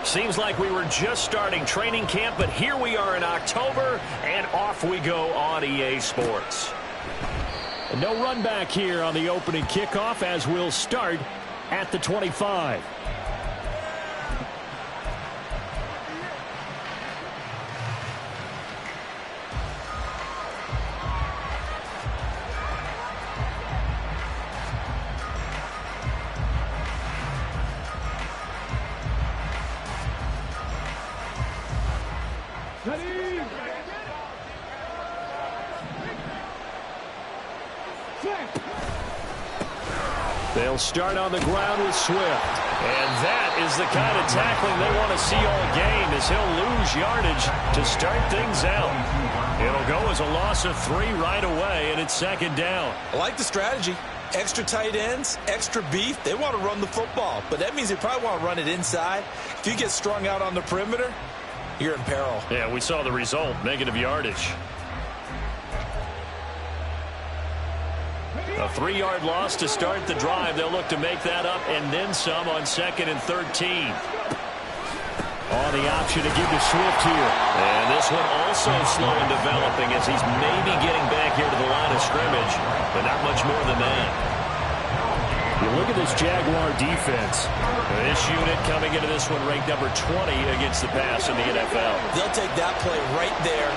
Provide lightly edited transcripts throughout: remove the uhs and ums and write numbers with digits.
Seems like we were just starting training camp, but here we are in October, and off we go on EA Sports. And no run back here on the opening kickoff as we'll start at the 25. They'll start on the ground with Swift. And that is the kind of tackling they want to see all game, as he'll lose yardage to start things out. It'll go as a loss of 3 right away, and it's second down. I like the strategy. Extra tight ends, extra beef. They want to run the football, but that means they probably want to run it inside. If you get strung out on the perimeter, you're in peril. Yeah, we saw the result, negative yardage. A 3-yard loss to start the drive. They'll look to make that up and then some on 2nd and 13. On the option to give to Swift here. And this one also slow in developing as he's maybe getting back here to the line of scrimmage, but not much more than that. You look at this Jaguar defense. This unit coming into this one ranked number 20 against the pass in the NFL. They'll take that play right there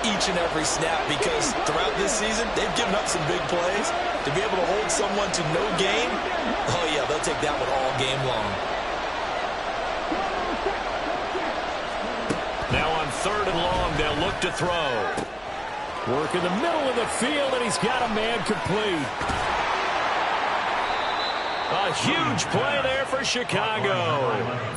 each and every snap, because throughout this season, they've given up some big plays. To be able to hold someone to no gain, oh yeah, they'll take that one all game long. Now on 3rd and long, they'll look to throw. Work in the middle of the field, and he's got a man complete. A huge play there for Chicago.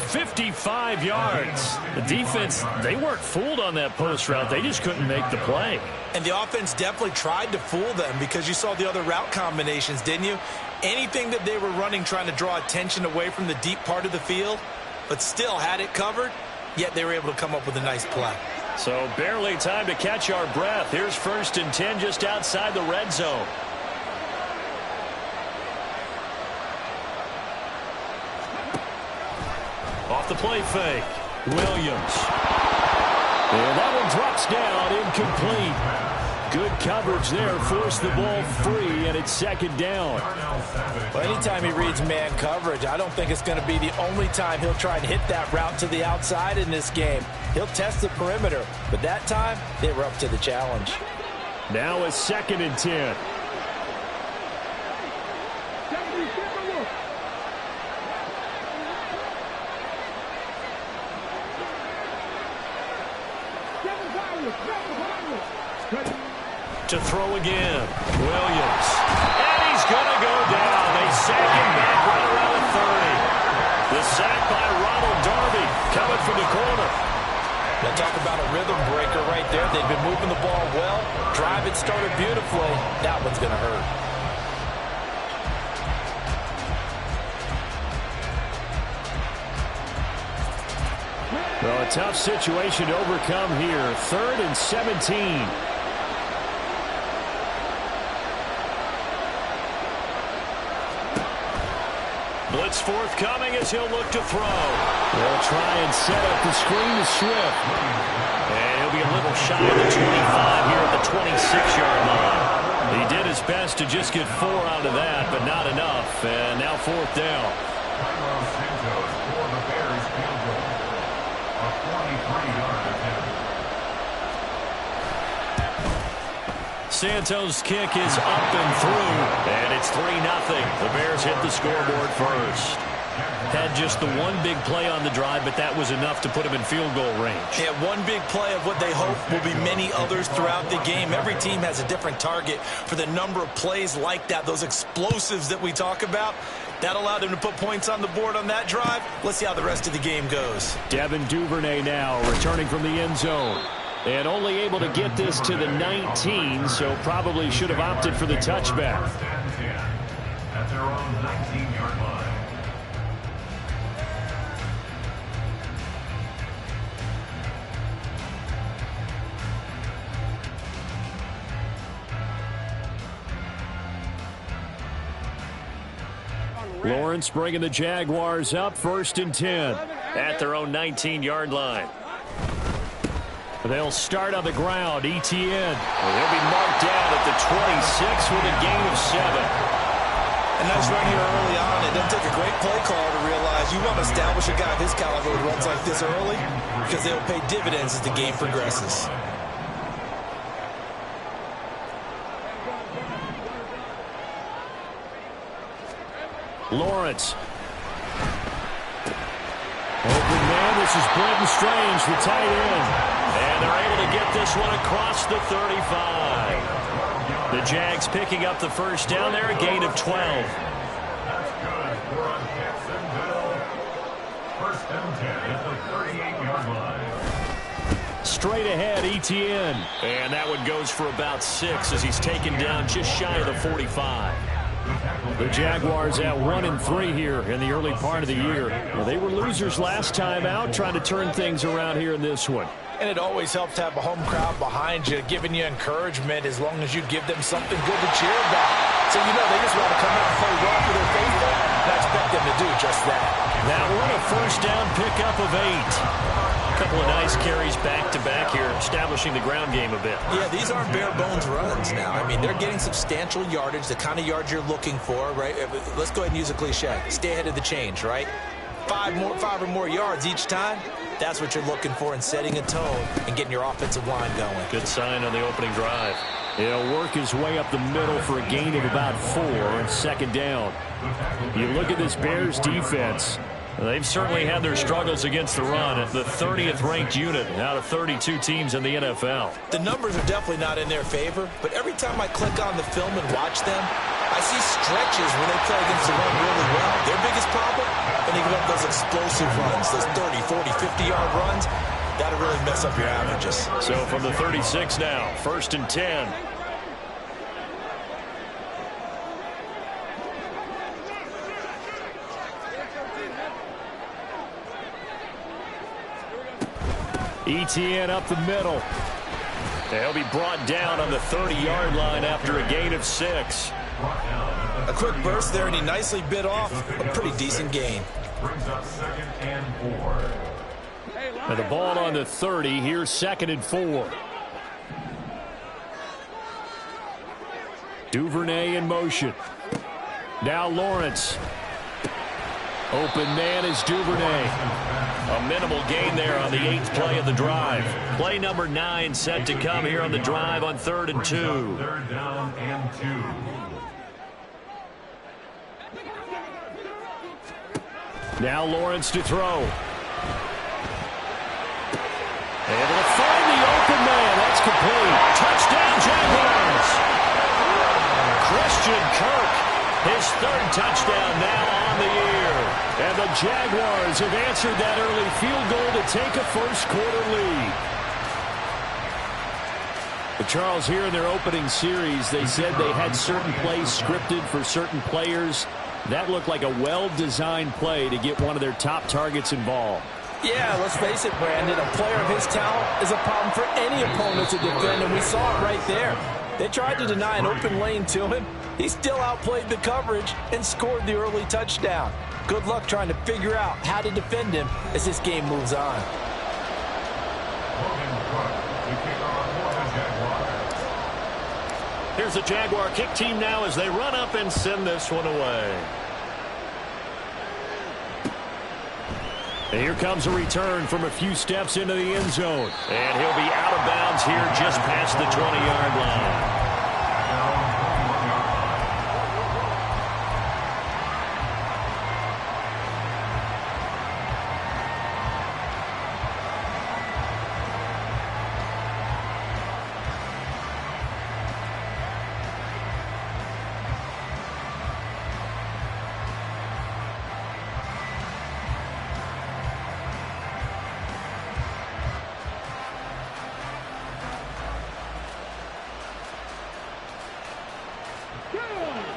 55 yards. The defense, they weren't fooled on that post route. They just couldn't make the play. And the offense definitely tried to fool them, because you saw the other route combinations, didn't you? Anything that they were running trying to draw attention away from the deep part of the field, but still had it covered, yet they were able to come up with a nice play. So barely time to catch our breath. Here's 1st and 10 just outside the red zone. Off the play fake, Williams. And that one drops down, incomplete. Good coverage there, forced the ball free, and it's 2nd down. Well, anytime he reads man coverage, I don't think it's going to be the only time he'll try and hit that route to the outside in this game. He'll test the perimeter, but that time, they were up to the challenge. Now it's 2nd and 10. To throw again, Williams. And he's going to go down. They sack him back right around the 30. The sack by Ronald Darby coming from the corner. Now talk about a rhythm breaker right there. They've been moving the ball well. Drive it started beautifully. That one's going to hurt. Well, a tough situation to overcome here. 3rd and 17. Blitz forthcoming as he'll look to throw. They'll try and set up the screen to Swift. And he'll be a little shy of the 25 here at the 26-yard line. He did his best to just get 4 out of that, but not enough. And now 4th down. Santos' kick is up and through, and it's 3-0. The Bears hit the scoreboard first. Had just the one big play on the drive, but that was enough to put him in field goal range. Yeah, one big play of what they hope will be many others throughout the game. Every team has a different target for the number of plays like that, those explosives that we talk about. That allowed them to put points on the board on that drive. Let's see how the rest of the game goes. Devin Duvernay now returning from the end zone. And only able to get this to the 19, so probably should have opted for the touchback. At their own 19-yard line. Lawrence bringing the Jaguars up 1st and 10. At their own 19-yard line. They'll start on the ground. Etienne. Well, they'll be marked down at the 26 with a gain of 7. A nice run here early on. It doesn't take a great play caller to realize you want to establish a guy of his caliber who runs like this early because they'll pay dividends as the game progresses. Lawrence. Open man, this is Brenton Strange, the tight end. And they're able to get this one across the 35. The Jags picking up the first down there, a gain of 12. That's good. We're on Jacksonville. 1st and 10 at the 38-yard line. Straight ahead, Etienne. And that one goes for about 6 as he's taken down just shy of the 45. The Jaguars at 1-3 here in the early part of the year. Well, they were losers last time out, trying to turn things around here in this one. And it always helps to have a home crowd behind you, giving you encouragement as long as you give them something good to cheer about. So you know they just want to come out and play well for their faithful. And I expect them to do just that. That one a first down pickup of 8. A couple of nice carries back-to-back here, establishing the ground game a bit. Yeah, these aren't bare-bones runs now. I mean, they're getting substantial yardage, the kind of yards you're looking for, right? Let's go ahead and use a cliche. Stay ahead of the change, right? 5 or more yards each time. That's what you're looking for in setting a tone and getting your offensive line going. Good sign on the opening drive. He'll work his way up the middle for a gain of about 4 on 2nd down. You look at this Bears defense. They've certainly had their struggles against the run at the 30th ranked unit out of 32 teams in the NFL. The numbers are definitely not in their favor, but every time I click on the film and watch them, I see stretches where they play against the run really well. Their biggest problem, when they give up those explosive runs, those 30, 40, 50-yard runs, that'll really mess up your averages. So from the 36 now, 1st and 10. Etienne up the middle. They'll be brought down on the 30-yard line after a gain of 6. A quick burst there, and he nicely bit off a pretty decent gain. Brings up 2nd and 4. And the ball on the 30. Here's 2nd and 4. Duvernay in motion. Now Lawrence. Open man is Duvernay. A minimal gain there on the 8th play of the drive. Play number 9 set to come here on the drive on 3rd and 2. 3rd down and 2. Now Lawrence to throw. Able to find the open man. That's complete. Touchdown, Jaguars. Christian Kirk, his 3rd touchdown now on the year. And the Jaguars have answered that early field goal to take a first-quarter lead. But Charles, here in their opening series, they said they had certain plays scripted for certain players. That looked like a well-designed play to get one of their top targets involved. Yeah, let's face it, Brandon. A player of his talent is a problem for any opponent to defend, and we saw it right there. They tried to deny an open lane to him. He still outplayed the coverage and scored the early touchdown. Good luck trying to figure out how to defend him as this game moves on. Here's the Jaguar kick team now as they run up and send this one away. And here comes a return from a few steps into the end zone. And he'll be out of bounds here just past the 20-yard line.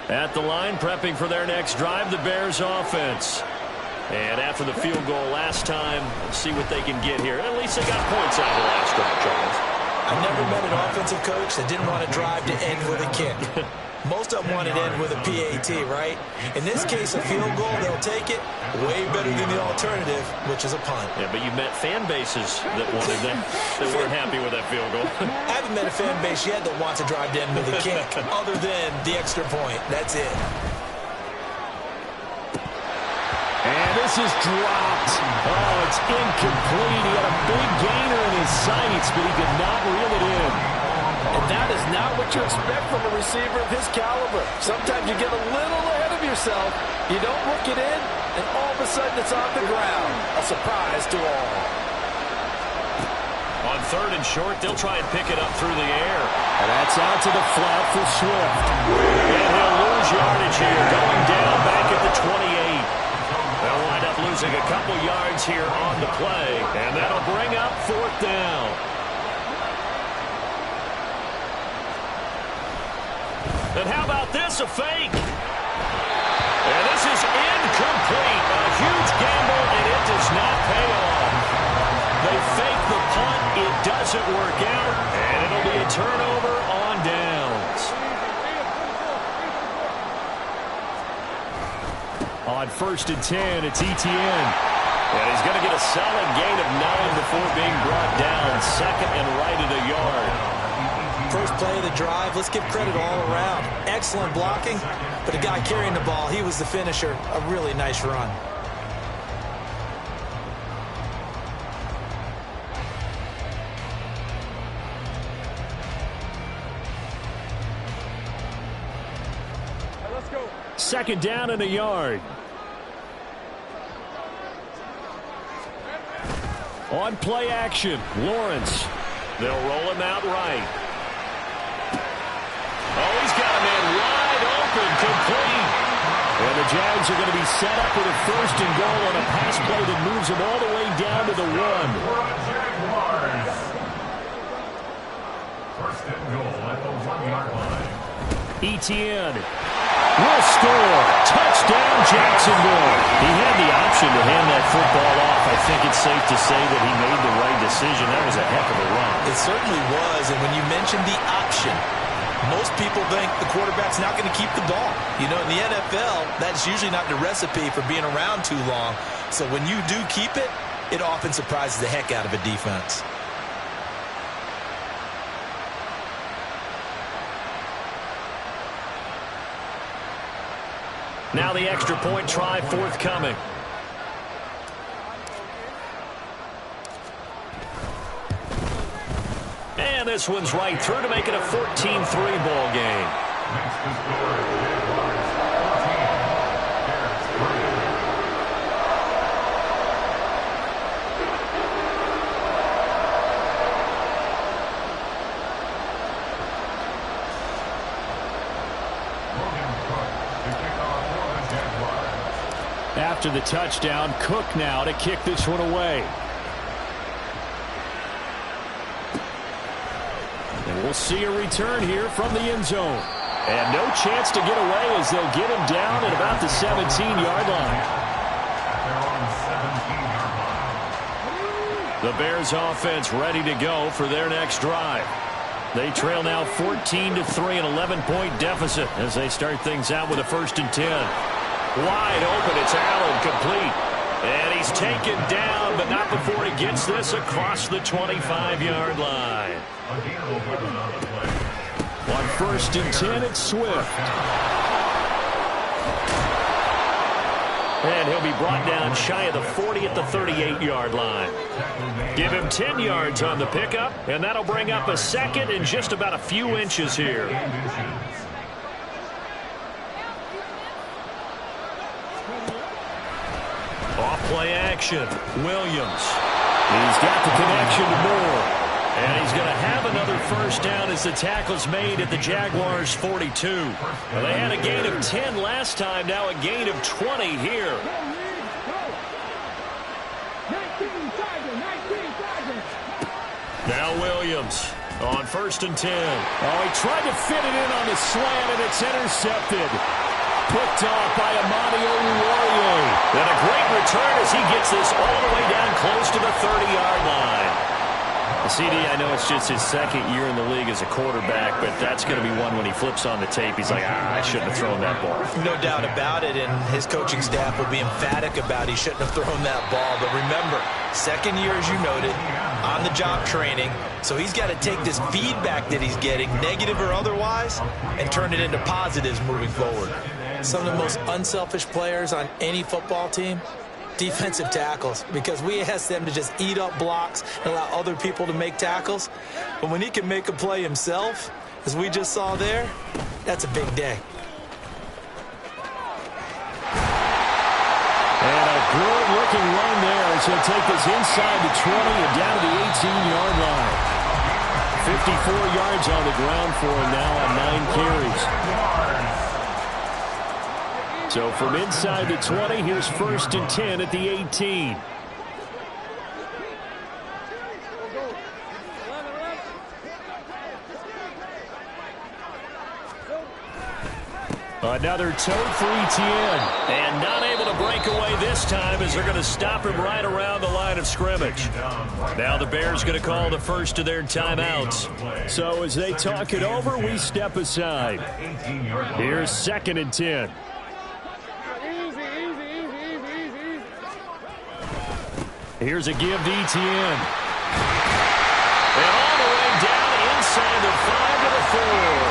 At the line, prepping for their next drive, the Bears offense. And after the field goal last time, let's see what they can get here. At least they got points out of the last drive, Charles. I never met an offensive coach that didn't want to drive to end with a kick. Most of them want it in with a PAT, right? In this case, a field goal, they'll take it way better than the alternative, which is a punt. Yeah, but you met fan bases that wanted that weren't happy with that field goal. I haven't met a fan base yet that wants to drive down with a kick other than the extra point. That's it. And this is dropped. Oh, it's incomplete. He had a big gainer in his sights, but he could not reel it in. And that is not what you expect from a receiver of his caliber. Sometimes you get a little ahead of yourself. You don't look it in, and all of a sudden it's on the ground. A surprise to all. On 3rd and short, they'll try and pick it up through the air. And that's out to the flat for Swift. And he'll lose yardage here, going down back at the 28. They'll wind up losing a couple yards here on the play, and that'll bring up 4th down. And how about this, a fake? And this is incomplete. A huge gamble, and it does not pay off. They fake the punt. It doesn't work out, and it'll be a turnover on downs. On 1st and 10, it's Etienne. And he's going to get a solid gain of 9 before being brought down. 2nd and right at a yard. First play of the drive, let's give credit all around. Excellent blocking, but the guy carrying the ball, he was the finisher. A really nice run. Let's go. 2nd down and a yard. On play action, Lawrence. They'll roll him out right. Oh, he's got a man wide open, complete. And the Jags are going to be set up with a 1st and goal on a pass play that moves them all the way down to the 1. Jaguars. 1st and goal at the 1-yard line. Etienne will score. Touchdown, Jacksonville. He had the option to hand that football off. I think it's safe to say that he made the right decision. That was a heck of a run. It certainly was, and when you mentioned the option, most people think the quarterback's not going to keep the ball. You know, in the NFL, that's usually not the recipe for being around too long. So when you do keep it, it often surprises the heck out of a defense. Now the extra point try forthcoming. And this one's right through to make it a 14-3 ball game. Next to score, Jaguars 14, Bears 3. After the touchdown, Cook now to kick this one away. And we'll see a return here from the end zone. And no chance to get away as they'll get him down at about the 17-yard line. The Bears offense ready to go for their next drive. They trail now 14-3, an 11-point deficit as they start things out with a 1st and 10. Wide open, it's Allen, complete. And he's taken down, but not before he gets this across the 25-yard line. On 1st and 10, it's Swift. And he'll be brought down shy of the 40 at the 38-yard line. Give him 10 yards on the pickup, and that'll bring up a 2nd and just about a few inches here. Off-play action, Williams. He's got the connection to Moore. And he's going to have another 1st down as the tackle's made at the Jaguars' 42. Well, they had a gain of 10 last time, now a gain of 20 here. Now Williams on 1st and 10. Oh, he tried to fit it in on the slant, and it's intercepted. Picked off by Amadi Oruwariye. And a great return as he gets this all the way down close to the 30-yard line. CD, I know it's just his second year in the league as a quarterback, but that's going to be one when he flips on the tape. He's like, I shouldn't have thrown that ball. No doubt about it, and his coaching staff will be emphatic about he shouldn't have thrown that ball. But remember, second year, as you noted, on-the-job training, so he's got to take this feedback that he's getting, negative or otherwise, and turn it into positives moving forward. Some of the most unselfish players on any football team, defensive tackles, because we ask them to just eat up blocks and allow other people to make tackles. But when he can make a play himself, as we just saw there, that's a big day. And a good-looking run there as he'll take this inside the 20 and down to the 18-yard line. 54 yards on the ground for him now on 9 carries. So from inside the 20, here's 1st and 10 at the 18. Another toe for Etienne. And not able to break away this time as they're going to stop him right around the line of scrimmage. Now the Bears going to call the first of their timeouts. So as they talk it over, we step aside. Here's 2nd and 10. Here's a give to Etienne. And all the way down inside the 5 to the 4.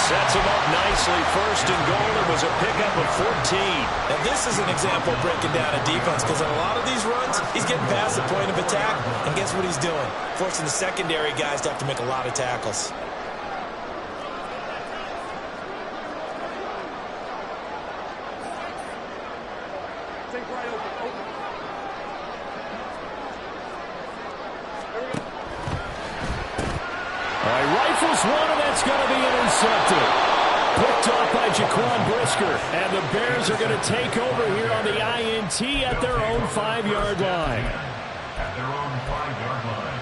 Sets him up nicely. 1st and goal. It was a pickup of 14. Now this is an example of breaking down a defense, because on a lot of these runs, he's getting past the point of attack, and guess what he's doing? Forcing the secondary guys to have to make a lot of tackles. Rifles one, and that's going to be intercepted. Picked off by Jaquan Brisker. And the Bears are going to take over here on the INT at their own 5-yard line. At their own 5-yard line.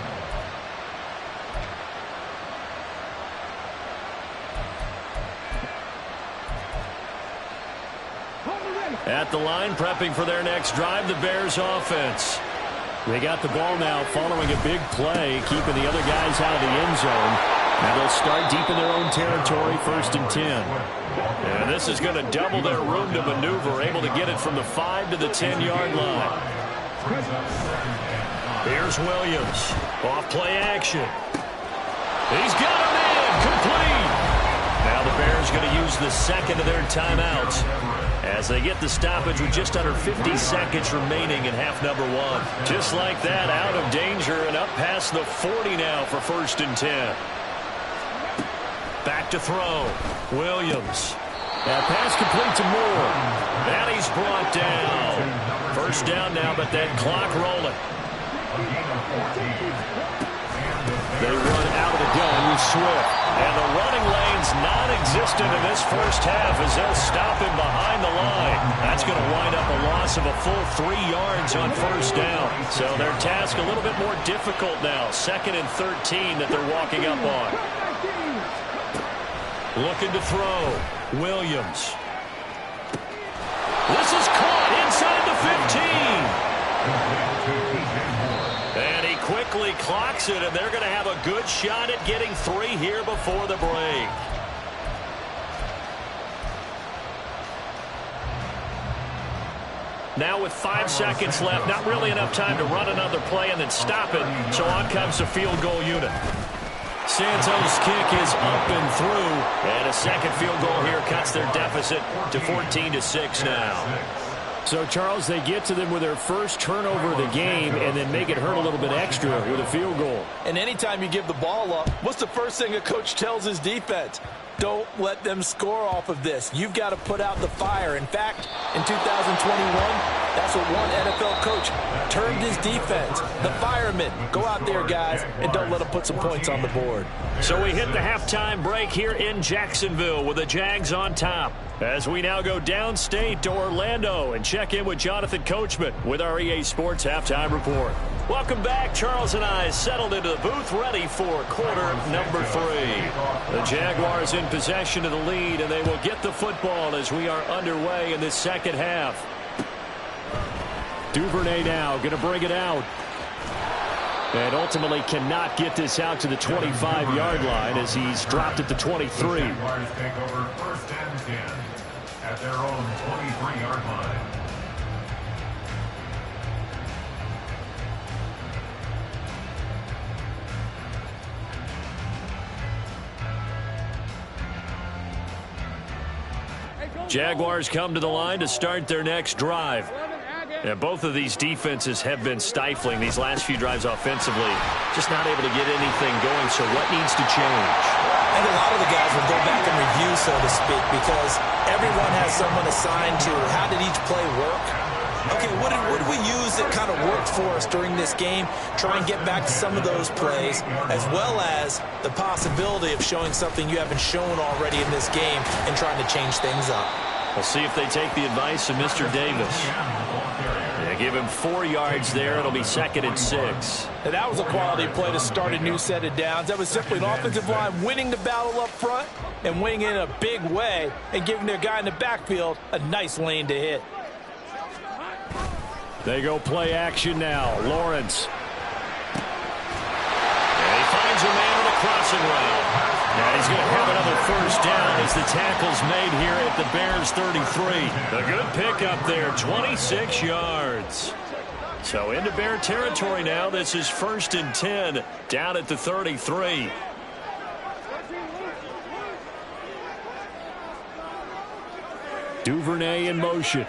At the line, prepping for their next drive, the Bears offense. They got the ball now following a big play, keeping the other guys out of the end zone. Now they'll start deep in their own territory, 1st and 10. And this is going to double their room to maneuver, able to get it from the 5 to the 10-yard line. Here's Williams. Off play action. He's got him in. Complete. Now the Bears going to use the second of their timeouts as they get the stoppage with just under 50 seconds remaining in half number 1. Just like that, out of danger and up past the 40 now for 1st and 10. Back to throw. Williams. That pass complete to Moore. And he's brought down. 1st down now, but that clock rolling. They run out of the gun with Swift. And the running lane's non-existent in this 1st half as they'll stop him behind the line. That's going to wind up a loss of a full 3 yards on 1st down. So their task a little bit more difficult now. 2nd and 13 that they're walking up on. Looking to throw. Williams. This is caught inside the 15. And he quickly clocks it, and they're going to have a good shot at getting 3 here before the break. Now with 5 seconds left, not really enough time to run another play and then stop it. So on comes the field goal unit. Santos' kick is up and through, and a second field goal here cuts their deficit to 14-6 now. So, Charles, they get to them with their first turnover of the game and then make it hurt a little bit extra with a field goal. And anytime you give the ball up, what's the first thing a coach tells his defense? Don't let them score off of this. You've got to put out the fire. In fact, in 2021, that's what one NFL coach termed his defense. The firemen. Go out there, guys, and don't let them put some points on the board. So we hit the halftime break here in Jacksonville with the Jags on top. As we now go downstate to Orlando and check in with Jonathan Coachman with our EA Sports Halftime Report. Welcome back. Charles and I settled into the booth ready for quarter number 3. The Jaguars in possession of the lead, and they will get the football as we are underway in this second half. Duvernay now going to bring it out. And ultimately cannot get this out to the 25-yard line as he's dropped at the 23. Jaguars take over 1st and 10 at their own 23-yard line. Jaguars come to the line to start their next drive. And both of these defenses have been stifling these last few drives offensively. Just not able to get anything going, so what needs to change? I think a lot of the guys will go back and review, so to speak, because everyone has someone assigned to how did each play work. Okay, what did we use that kind of worked for us during this game? Try and get back to some of those plays, as well as the possibility of showing something you haven't shown already in this game and trying to change things up. We'll see if they take the advice of Mr. Davis. They give him 4 yards there. It'll be 2nd and 6. And that was a quality play to start a new set of downs. That was simply an offensive line winning the battle up front and winning in a big way and giving their guy in the backfield a nice lane to hit. They go play action now. Lawrence. And he finds a man on a crossing route. And he's going to have another 1st down as the tackle's made here at the Bears 33. A good pickup there, 26 yards. So into Bear territory now. This is 1st and 10 down at the 33. Duvernay in motion.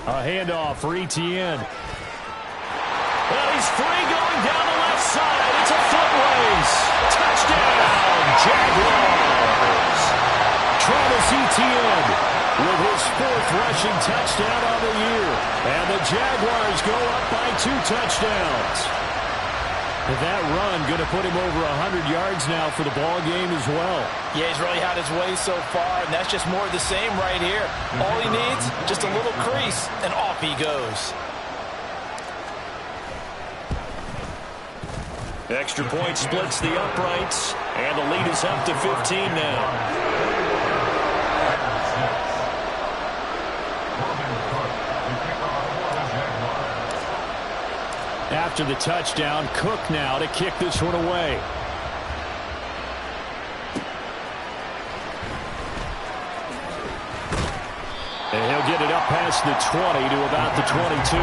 A handoff for Etienne. Well, he's free going down the left side. It's a foot race. Touchdown, Jaguars. Travis Etienne with his 4th rushing touchdown on the year. And the Jaguars go up by 2 touchdowns. And that run going to put him over 100 yards now for the ball game as well. Yeah, he's really had his way so far, and that's just more of the same right here. All he needs, just a little crease, and off he goes. Extra point splits the uprights, and the lead is up to 15 now. After the touchdown, Cook now to kick this one away. And he'll get it up past the 20 to about the 22.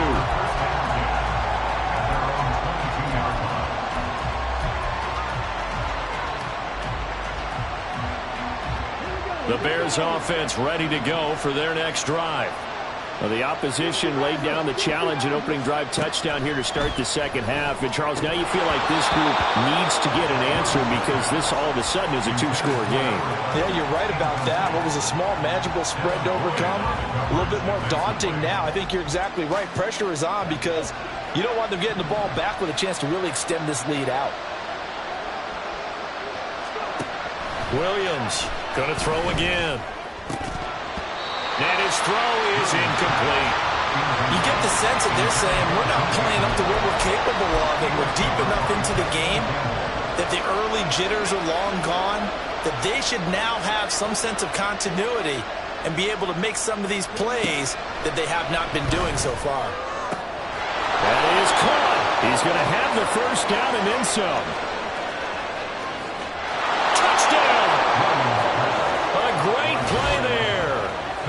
The Bears offense ready to go for their next drive. Well, the opposition laid down the challenge and opening drive touchdown here to start the 2nd half. And, Charles, now you feel like this group needs to get an answer because this all of a sudden is a 2-score game. Yeah, you're right about that. What was a small magical spread to overcome? A little bit more daunting now. I think you're exactly right. Pressure is on because you don't want them getting the ball back with a chance to really extend this lead out. Williams going to throw again. And his throw is incomplete. You get the sense that they're saying we're not playing up to what we're capable of, and we're deep enough into the game that the early jitters are long gone, that they should now have some sense of continuity and be able to make some of these plays that they have not been doing so far. That is caught. He's going to have the 1st down and then some. Touchdown! A great play there.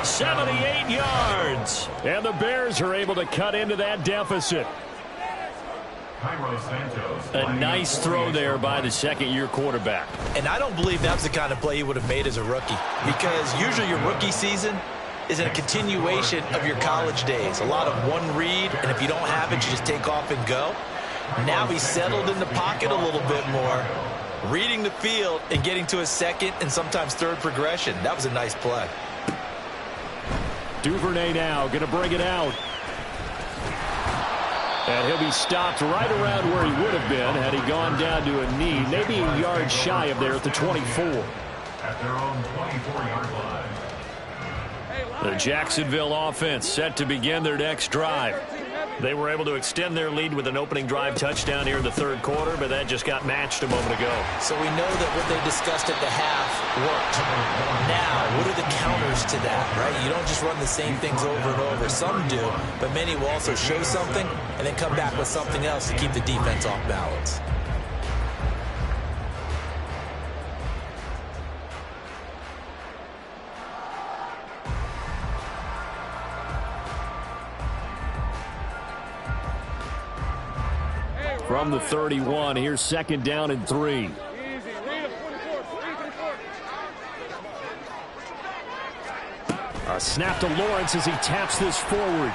78 yards. And the Bears are able to cut into that deficit. A nice throw there by the 2nd-year quarterback. And I don't believe that's the kind of play he would have made as a rookie, because usually your rookie season is a continuation of your college days. A lot of one read, and if you don't have it, you just take off and go. Now he's settled in the pocket a little bit more, reading the field and getting to his 2nd and sometimes 3rd progression. That was a nice play. Duvernay now going to bring it out. And he'll be stopped right around where he would have been had he gone down to a knee, maybe a yard shy of there at the 24. At their own 24-yard line. The Jacksonville offense set to begin their next drive. They were able to extend their lead with an opening drive touchdown here in the third quarter, but that just got matched a moment ago. So we know that what they discussed at the half worked. Now, what are the counters to that, right? You don't just run the same things over and over. Some do, but many will also show something and then come back with something else to keep the defense off balance. From the 31, here's second down and 3. A snap to Lawrence as he taps this forward.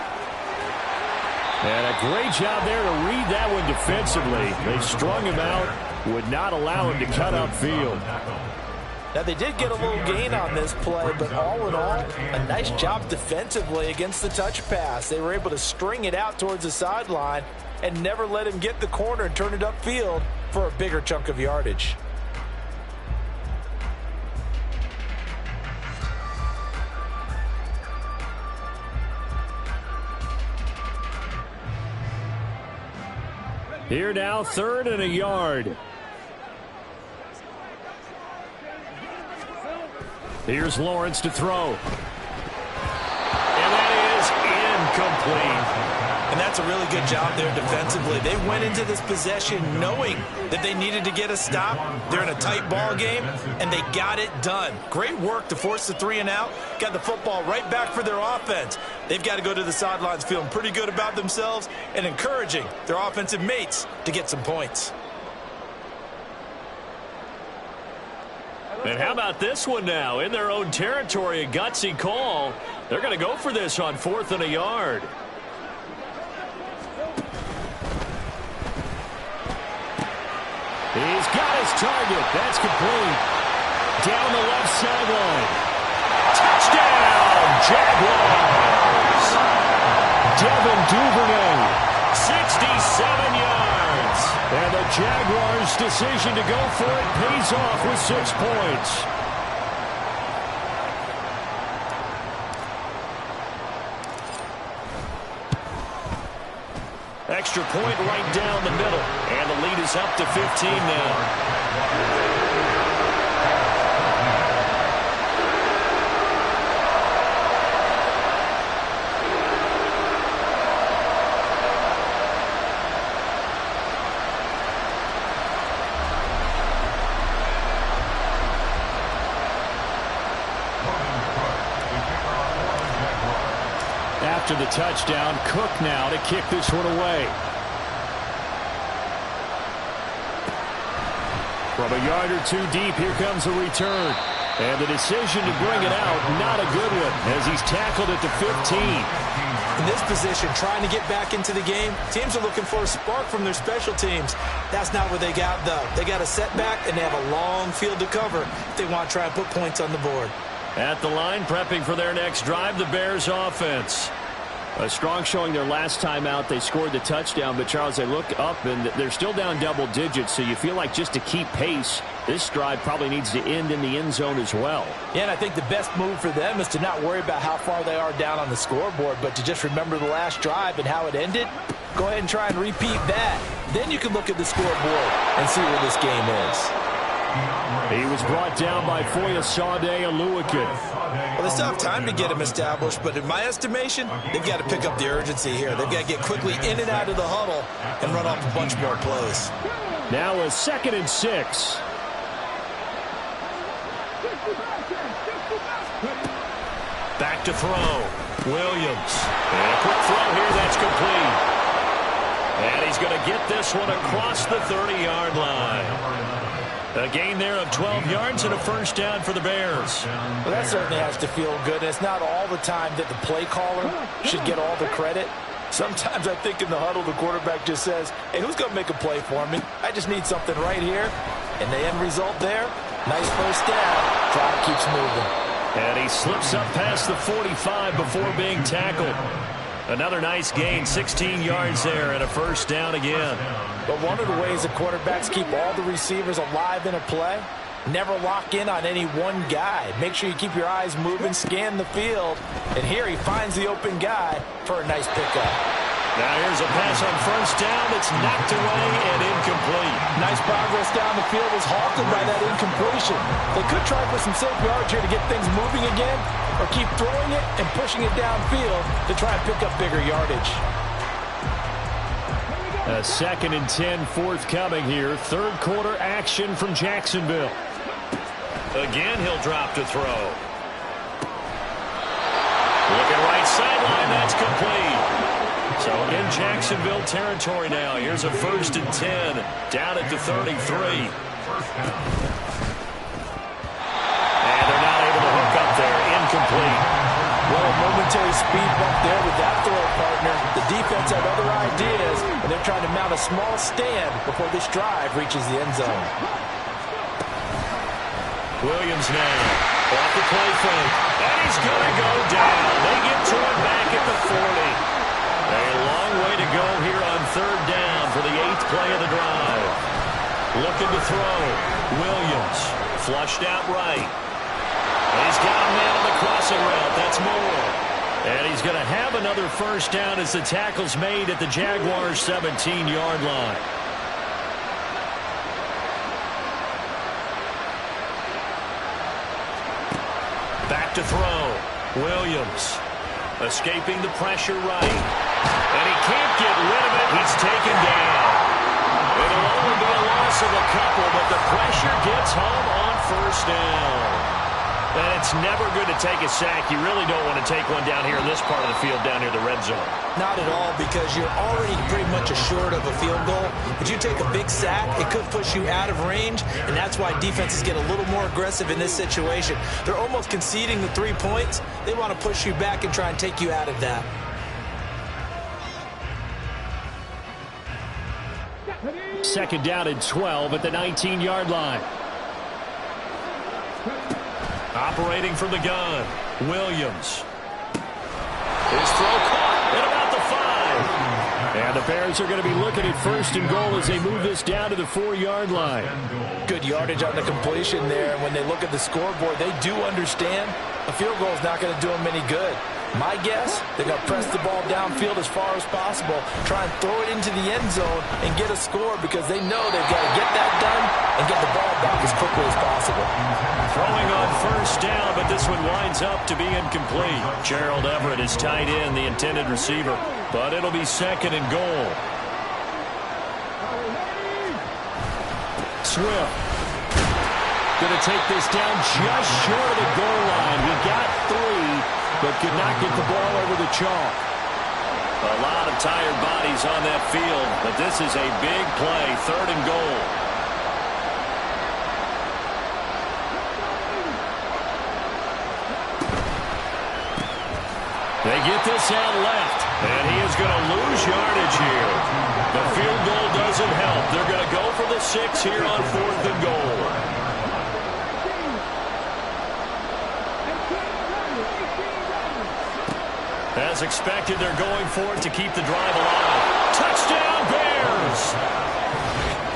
And a great job there to read that one defensively. They strung him out, would not allow him to cut upfield. Now, they did get a little gain on this play, but all in all, a nice job defensively against the touch pass. They were able to string it out towards the sideline and never let him get the corner and turn it upfield for a bigger chunk of yardage. Here now, 3rd and a yard. Here's Lawrence to throw. And that is incomplete. And that's a really good job there defensively. They went into this possession knowing that they needed to get a stop. They're in a tight ball game, and they got it done. Great work to force the 3 and out. Got the football right back for their offense. They've got to go to the sidelines feeling pretty good about themselves and encouraging their offensive mates to get some points. And how about this one now? In their own territory, a gutsy call. They're going to go for this on 4th and a yard. He's got his target. That's complete. Down the left sideline. Touchdown, Jaguars. Devin Duvernay, 67 yards. And the Jaguars' decision to go for it pays off with 6 points. Extra point right down the middle. And the lead is up to 15 now. After the touchdown, Cook now to kick this one away. From a yard or 2 deep, here comes a return. And the decision to bring it out, not a good one, as he's tackled at the 15. In this position, trying to get back into the game, teams are looking for a spark from their special teams. That's not what they got, though. They got a setback, and they have a long field to cover if they want to try and put points on the board. At the line, prepping for their next drive, the Bears offense. A strong showing their last time out. They scored the touchdown, but, Charles, they look up, and they're still down double digits, so you feel like just to keep pace, this drive probably needs to end in the end zone as well. Yeah, and I think the best move for them is to not worry about how far they are down on the scoreboard, but to just remember the last drive and how it ended. Go ahead and try and repeat that. Then you can look at the scoreboard and see where this game is. He was brought down by Foyesade Oluwakin. Well, they still have time to get him established, but in my estimation, they've got to pick up the urgency here. They've got to get quickly in and out of the huddle and run off a bunch more plays. Now a 2nd and 6. Back to throw. Williams. And a quick throw here, that's complete. And he's going to get this one across the 30-yard line. A gain there of 12 yards and a first down for the Bears. Well, that certainly has to feel good. It's not all the time that the play caller should get all the credit. Sometimes I think in the huddle, the quarterback just says, hey, who's going to make a play for me? I just need something right here. And the end result there, nice first down. Drive keeps moving. And he slips up past the 45 before being tackled. Another nice gain, 16 yards there, and a first down again. But one of the ways the quarterbacks keep all the receivers alive in a play, never lock in on any one guy. Make sure you keep your eyes moving, scan the field. And here he finds the open guy for a nice pickup. Now here's a pass on first down that's knocked away and incomplete. Nice progress down the field was halted by that incompletion. They could try for some safe yards here to get things moving again, or keep throwing it and pushing it downfield to try and pick up bigger yardage. A 2nd and 10 forthcoming here. Third quarter action from Jacksonville. Again, he'll drop to throw. Looking right sideline, that's complete. So in Jacksonville territory now. Here's a 1st and 10 down at the 33. And they're not able to hook up there. Incomplete. Well, a momentary speed bump there with that throw partner. The defense had other ideas, and they're trying to mount a small stand before this drive reaches the end zone. Williams now off the play fake, and he's going to go down. They get to him back at the 40. A long way to go here on 3rd down for the 8th play of the drive. Looking to throw. Williams flushed out right. He's got a man on the crossing route. That's Moore. And he's going to have another 1st down as the tackle's made at the Jaguars' 17-yard line. Back to throw. Williams escaping the pressure right. And he can't get rid of it. He's taken down. It'll only be a loss of a couple, but the pressure gets home on 1st down. And it's never good to take a sack. You really don't want to take one down here in this part of the field, down near the red zone. Not at all, because you're already pretty much assured of a field goal. If you take a big sack, it could push you out of range, and that's why defenses get a little more aggressive in this situation. They're almost conceding the 3 points. They want to push you back and try and take you out of that. Second down and 12 at the 19-yard line. Operating from the gun, Williams. His throw caught at about the 5. And the Bears are going to be looking at 1st and goal as they move this down to the 4-yard line. Good yardage on the completion there. And when they look at the scoreboard, they do understand a field goal is not going to do them any good. My guess, they're going to press the ball downfield as far as possible, try and throw it into the end zone and get a score, because they know they've got to get that done and get the ball back as quickly as possible. Throwing on 1st down, but this one winds up to be incomplete. Gerald Everett is tied in, the intended receiver, but it'll be 2nd and goal. Swift going to take this down just short of the goal line. He got 3. But could not get the ball over the chalk. A lot of tired bodies on that field, but this is a big play, 3rd and goal. They get this out left, and he is going to lose yardage here. The field goal doesn't help. They're going to go for the 6 here on 4th and goal. As expected, they're going for it to keep the drive alive. Touchdown, Bears!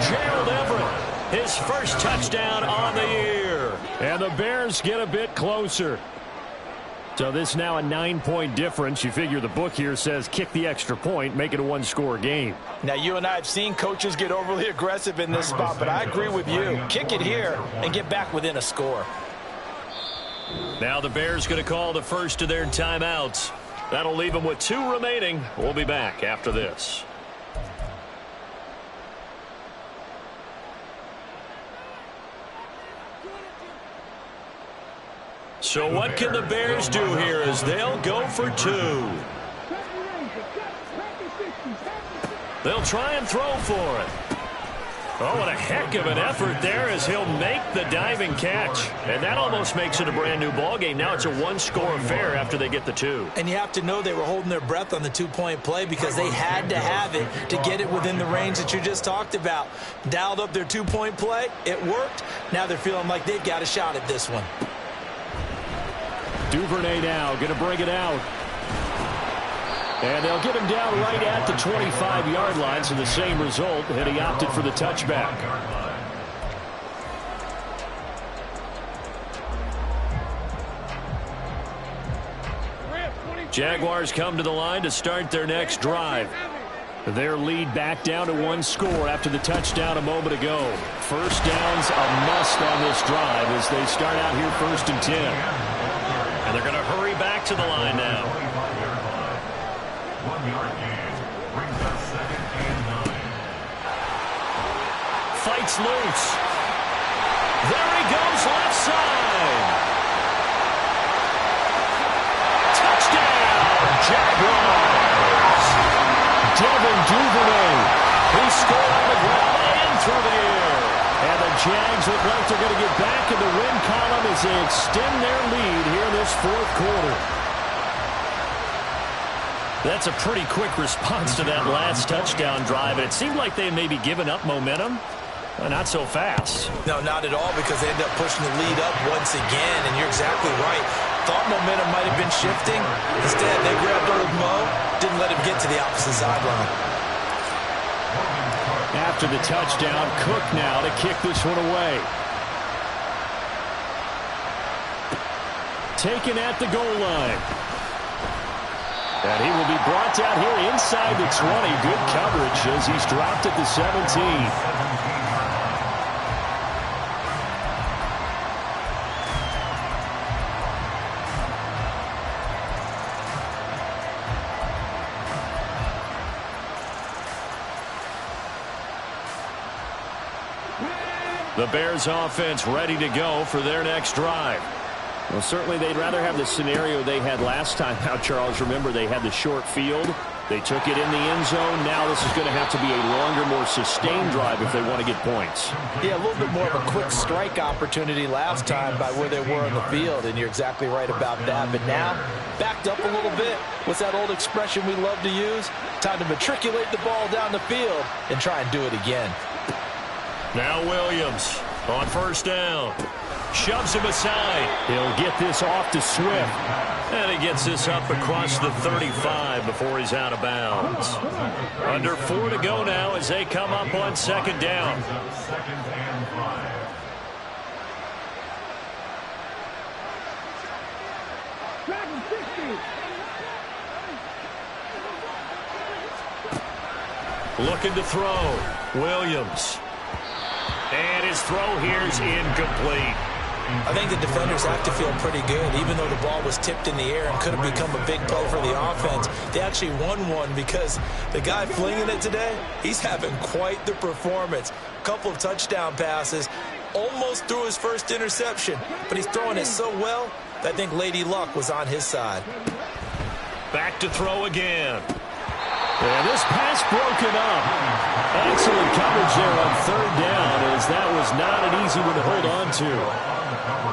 Gerald Everett, his 1st touchdown on the year. And the Bears get a bit closer. So this now a 9-point difference. You figure the book here says kick the extra point, make it a 1-score game. Now, you and I have seen coaches get overly aggressive in this spot, but I agree with you. Kick it here and get back within a score. Now the Bears going to call the 1st of their timeouts. That'll leave them with 2 remaining. We'll be back after this. So what can the Bears do here as they'll go for 2? They'll try and throw for it. Oh, what a heck of an effort there as he'll make the diving catch. And that almost makes it a brand-new ball game. Now it's a 1-score affair after they get the 2. And you have to know they were holding their breath on the 2-point play, because they had to have it to get it within the range that you just talked about. Dialed up their 2-point play. It worked. Now they're feeling like they've got a shot at this one. Duvernay now going to bring it out. And they'll get him down right at the 25-yard line, so the same result, and he opted for the touchback. Jaguars come to the line to start their next drive. Their lead back down to one score after the touchdown a moment ago. First down's a must on this drive as they start out here 1st and 10. And they're going to hurry back to the line now. 1-yard gain brings up 2nd and 9. Fights loose. There he goes, left side. Touchdown, Jaguars. Devin Duvernay. He scored on the ground and through the air. And the Jags look like they're going to get back in the win column as they extend their lead here in this 4th quarter. That's a pretty quick response to that last touchdown drive. And it seemed like they may be giving up momentum. Not so fast. No, not at all, because they end up pushing the lead up once again. And you're exactly right. Thought momentum might have been shifting. Instead, they grabbed old Mo, didn't let him get to the opposite sideline. After the touchdown, Cook now to kick this one away. Taken at the goal line. And he will be brought down here inside the 20. Good coverage as he's dropped at the 17. The Bears offense ready to go for their next drive. Well, certainly they'd rather have the scenario they had last time out, Charles. Remember, they had the short field. They took it in the end zone. Now this is going to have to be a longer, more sustained drive if they want to get points. Yeah, a little bit more of a quick strike opportunity last time by where they were on the field, and you're exactly right about that. But now, backed up a little bit. What's that old expression we love to use? Time to matriculate the ball down the field and try and do it again. Now Williams on 1st down. Shoves him aside. He'll get this off to Swift. And he gets this up across the 35 before he's out of bounds. Under 4 to go now as they come up on 2nd down. 2nd and 5. Looking to throw. Williams. And his throw here is incomplete. I think the defenders have to feel pretty good. Even though the ball was tipped in the air and could have become a big play for the offense, they actually won one because the guy flinging it today, he's having quite the performance. A couple of touchdown passes, almost threw his first interception, but he's throwing it so well that I think Lady Luck was on his side. Back to throw again. And this pass broken up. Excellent coverage there on 3rd down, as that was not an easy one to hold on to.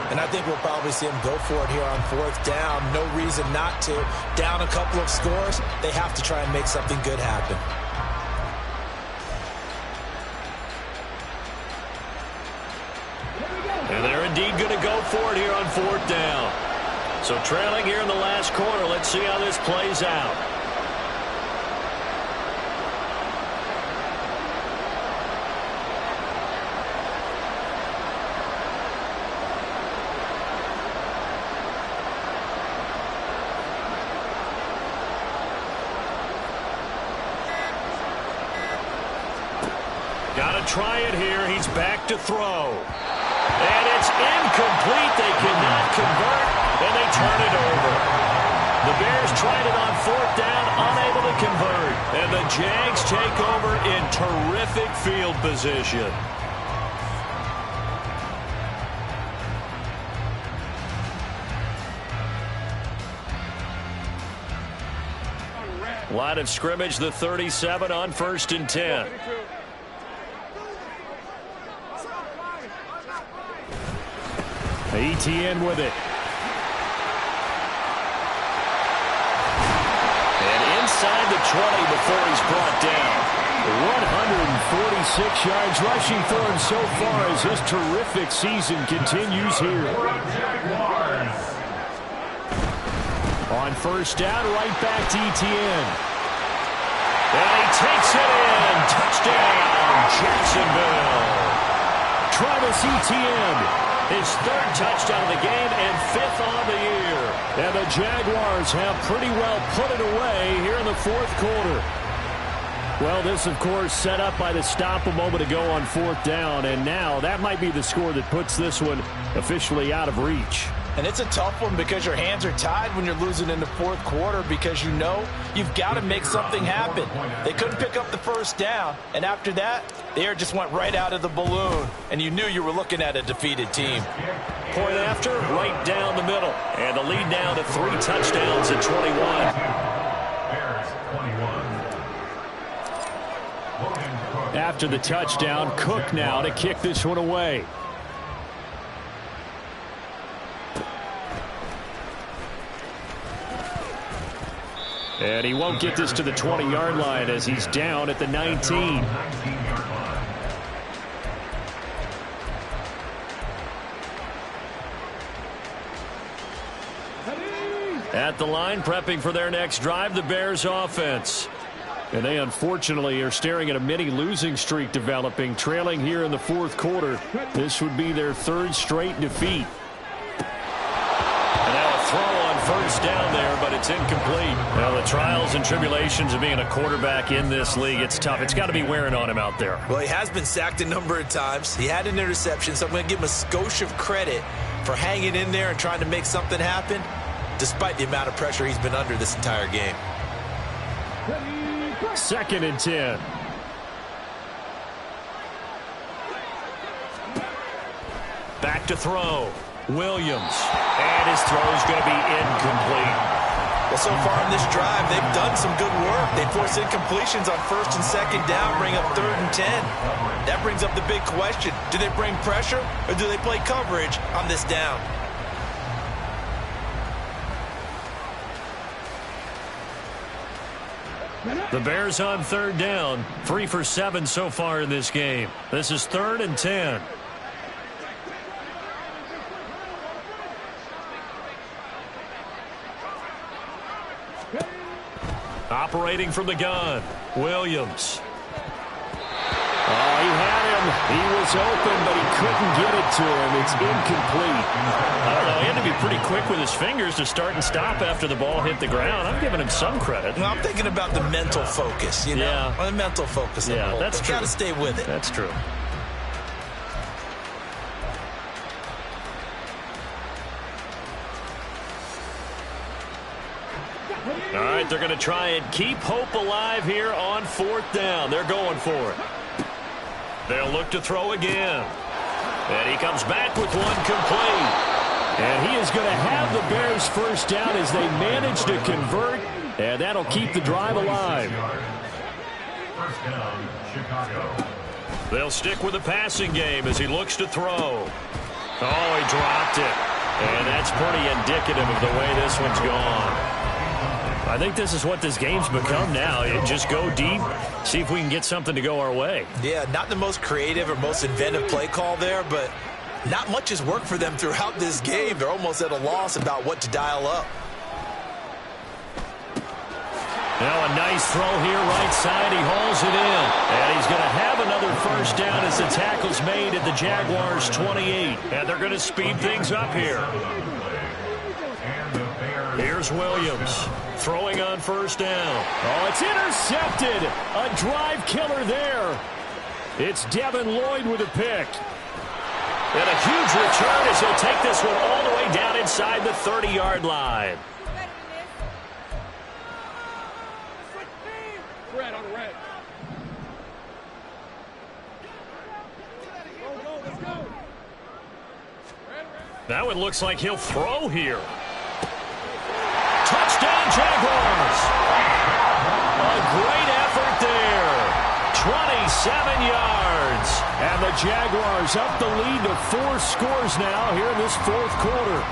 And I think we'll probably see him go for it here on 4th down. No reason not to. Down a couple of scores, they have to try and make something good happen. And they're indeed going to go for it here on 4th down. So trailing here in the last quarter, let's see how this plays out. Got to try it here. He's back to throw. And it's incomplete. They cannot convert, and they turn it over. The Bears tried it on 4th down, unable to convert. And the Jags take over in terrific field position. Line of scrimmage, the 37 on 1st and 10. ETN with it. And inside the 20 before he's brought down. 146 yards rushing for him so far as his terrific season continues here. On 1st down, right back to ETN. And he takes it in. Touchdown, Jacksonville. Travis Etienne. His 3rd touchdown of the game and 5th on the year. And the Jaguars have pretty well put it away here in the 4th quarter. Well, this, of course, set up by the stop a moment ago on 4th down, and now that might be the score that puts this one officially out of reach. And it's a tough one because your hands are tied when you're losing in the 4th quarter because you know you've got to make something happen. They couldn't pick up the first down, and after that, the air just went right out of the balloon, and you knew you were looking at a defeated team. Point after, right down the middle. And the lead now to 3 touchdowns at 21. Bears 21. After the touchdown, Cook now to kick this one away. And he won't get this to the 20-yard line as he's down at the 19. At the line, prepping for their next drive, the Bears offense. And they unfortunately are staring at a mini losing streak developing, trailing here in the 4th quarter. This would be their 3rd straight defeat. And now a throw on first down there, but it's incomplete. Well, the trials and tribulations of being a quarterback in this league, it's tough. It's got to be wearing on him out there. Well, he has been sacked a number of times. He had an interception, so I'm going to give him a skosh of credit for hanging in there and trying to make something happen, despite the amount of pressure he's been under this entire game. 2nd and 10. Back to throw. Williams. And his throw is going to be incomplete. Well, so far in this drive, they've done some good work. They force incompletions on 1st and 2nd down, bring up 3rd and 10. That brings up the big question. Do they bring pressure or do they play coverage on this down? The Bears on 3rd down. 3 for 7 so far in this game. This is 3rd and 10. Operating from the gun, Williams. Oh, he had him. He was open, but he couldn't get it to him. It's incomplete. I don't know. He had to be pretty quick with his fingers to start and stop after the ball hit the ground. I'm giving him some credit. Well, I'm thinking about the mental focus, you know? Yeah. The mental focus. Yeah, that's true. Got to stay with it. That's true. All right, they're going to try and keep hope alive here on 4th down. They're going for it. They'll look to throw again. And he comes back with one complete. And he is going to have the Bears first down as they manage to convert. And that'll keep the drive alive. First down, Chicago. They'll stick with the passing game as he looks to throw. Oh, he dropped it. And that's pretty indicative of the way this one's gone. I think this is what this game's become now. Just go deep, see if we can get something to go our way. Yeah, not the most creative or most inventive play call there, but not much has worked for them throughout this game. They're almost at a loss about what to dial up. Now a nice throw here, right side. He hauls it in. And he's going to have another first down as the tackle's made at the Jaguars' 28. And they're going to speed things up here. Here's Williams. Throwing on first down. Oh, it's intercepted. A drive killer there. It's Devin Lloyd with a pick. And a huge return as he'll take this one all the way down inside the 30-yard line. Red on red. Let's go. Now it looks like he'll throw here. Touchdown, Jaguars. A great effort there. 27 yards. And the Jaguars up the lead to 4 scores now here in this 4th quarter.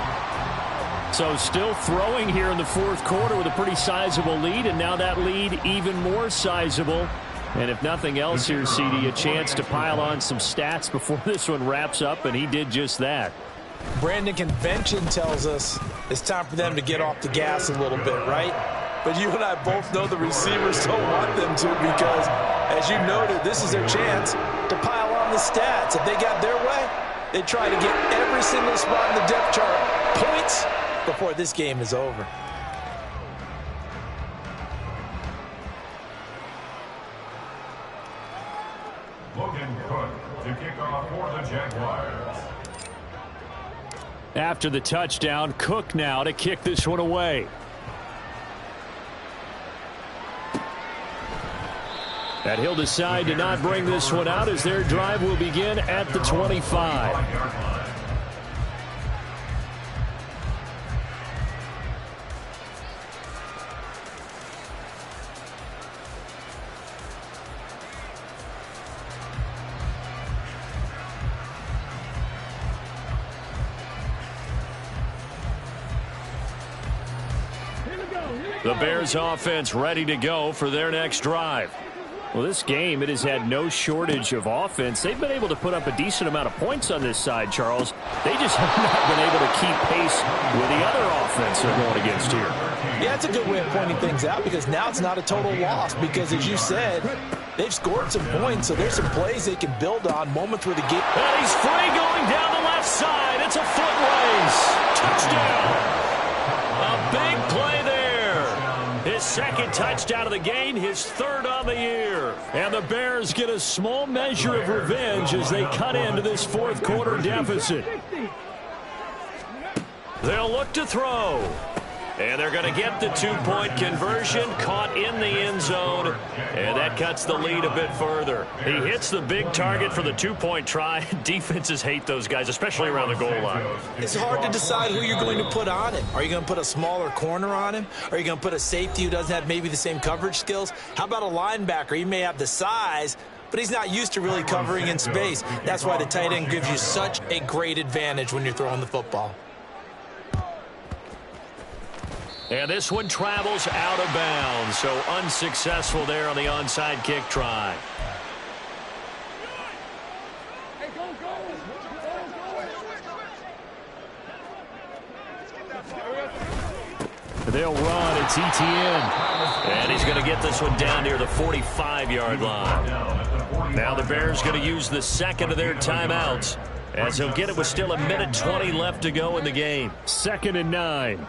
So still throwing here in the 4th quarter with a pretty sizable lead, and now that lead even more sizable. And if nothing else here, CD, a chance to pile on some stats before this one wraps up, and he did just that. Brandon, convention tells us it's time for them to get off the gas a little bit, right? But you and I both know the receivers don't want them to because, as you noted, this is their chance to pile on the stats. If they got their way, they try to get every single spot in the depth chart points before this game is over. Logan Cook to kick off for the Jaguars. After the touchdown, Cook now to kick this one away. And he'll decide to not bring this one out as their drive will begin at the 25. The Bears offense ready to go for their next drive. Well, this game, it has had no shortage of offense. They've been able to put up a decent amount of points on this side, Charles. They just have not been able to keep pace with the other offense they're going against here. Yeah, it's a good way of pointing things out because now it's not a total loss because, as you said, they've scored some points, so there's some plays they can build on, moments where the game... And he's free going down the left side. It's a foot race. Touchdown. A big play there. His second touchdown of the game, his third on the year. And the Bears get a small measure of revenge as they cut into this fourth quarter deficit. They'll look to throw. And they're going to get the 2-point conversion, caught in the end zone, and that cuts the lead a bit further. He hits the big target for the 2-point try. Defenses hate those guys, especially around the goal line. It's hard to decide who you're going to put on him. Are you going to put a smaller corner on him? Are you going to put a safety who doesn't have maybe the same coverage skills? How about a linebacker? He may have the size, but he's not used to really covering in space. That's why the tight end gives you such a great advantage when you're throwing the football. And this one travels out of bounds, so unsuccessful there on the onside kick try. They'll run. It's Etienne. And he's going to get this one down near the 45-yard line. Now the Bears going to use the second of their timeouts as he'll get it with still 1:20 left to go in the game. 2nd and 9.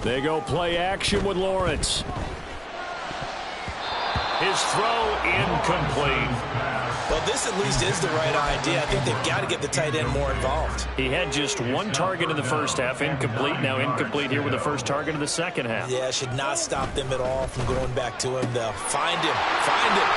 They go play action with Lawrence. His throw incomplete. Well, this at least is the right idea. I think they've got to get the tight end more involved. He had just one target in the first half, incomplete. Now incomplete here with the first target of the second half. Yeah, should not stop them at all from going back to him. They'll find him. Find him.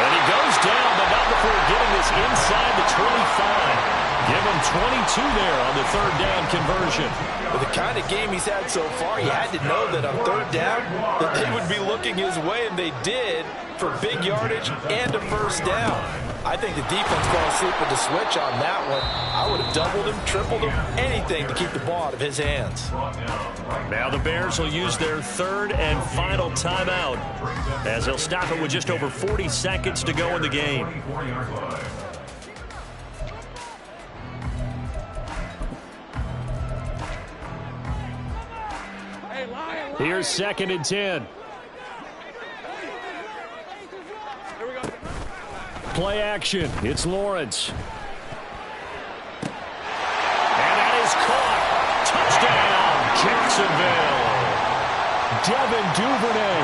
And he goes down, but not before getting this inside the 25. Give him 22 there on the third down conversion. With the kind of game he's had so far, you had to know that on third down that they would be looking his way, and they did for big yardage and a first down. I think the defense fell asleep with the switch on that one. I would have doubled him, tripled him, anything to keep the ball out of his hands. Now the Bears will use their third and final timeout as they'll stop it with just over 40 seconds to go in the game. Here's 2nd and 10. Play action. It's Lawrence. And that is caught. Touchdown, Jacksonville. Devin Duvernay.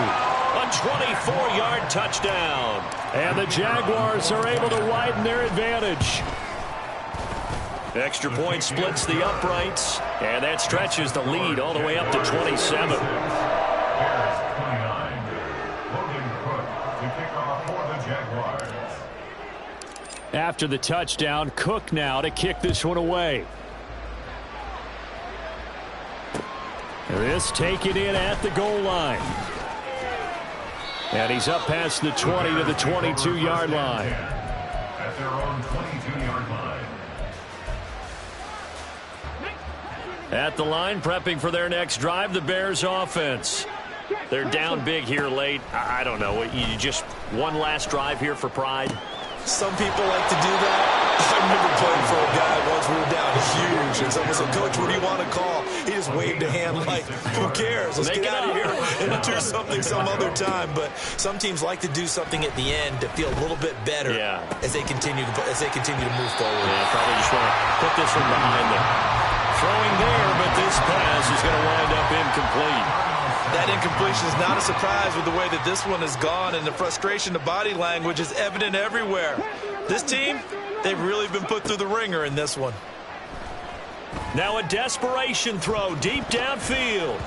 A 24-yard touchdown. And the Jaguars are able to widen their advantage. Extra point splits the uprights, and that stretches the lead all the way up to 27. Bears 29. Logan Cook to kick off for the Jaguars. After the touchdown, Cook now to kick this one away. This taken in at the goal line. And he's up past the 20 to the 22-yard line. At their own 22-yard line. At the line, prepping for their next drive, the Bears offense. They're down big here late. I don't know. You just one last drive here for pride? Some people like to do that. I remember playing for a guy once we were down huge, and someone said, "Coach, what do you want to call?" He just waved a hand like, "Who cares? Let's get out of here and do something some other time." But some teams like to do something at the end to feel a little bit better as they continue to move forward. Yeah, probably just want to put this one behind them. Throwing there, but this pass is going to wind up incomplete. That incompletion is not a surprise with the way that this one has gone, and the frustration, the body language is evident everywhere. This team, they've really been put through the ringer in this one. Now a desperation throw deep downfield.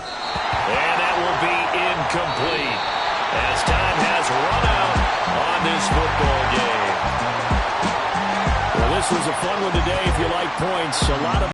And that will be incomplete as time has run out on this football game. Well, this was a fun one today if you like points. A lot of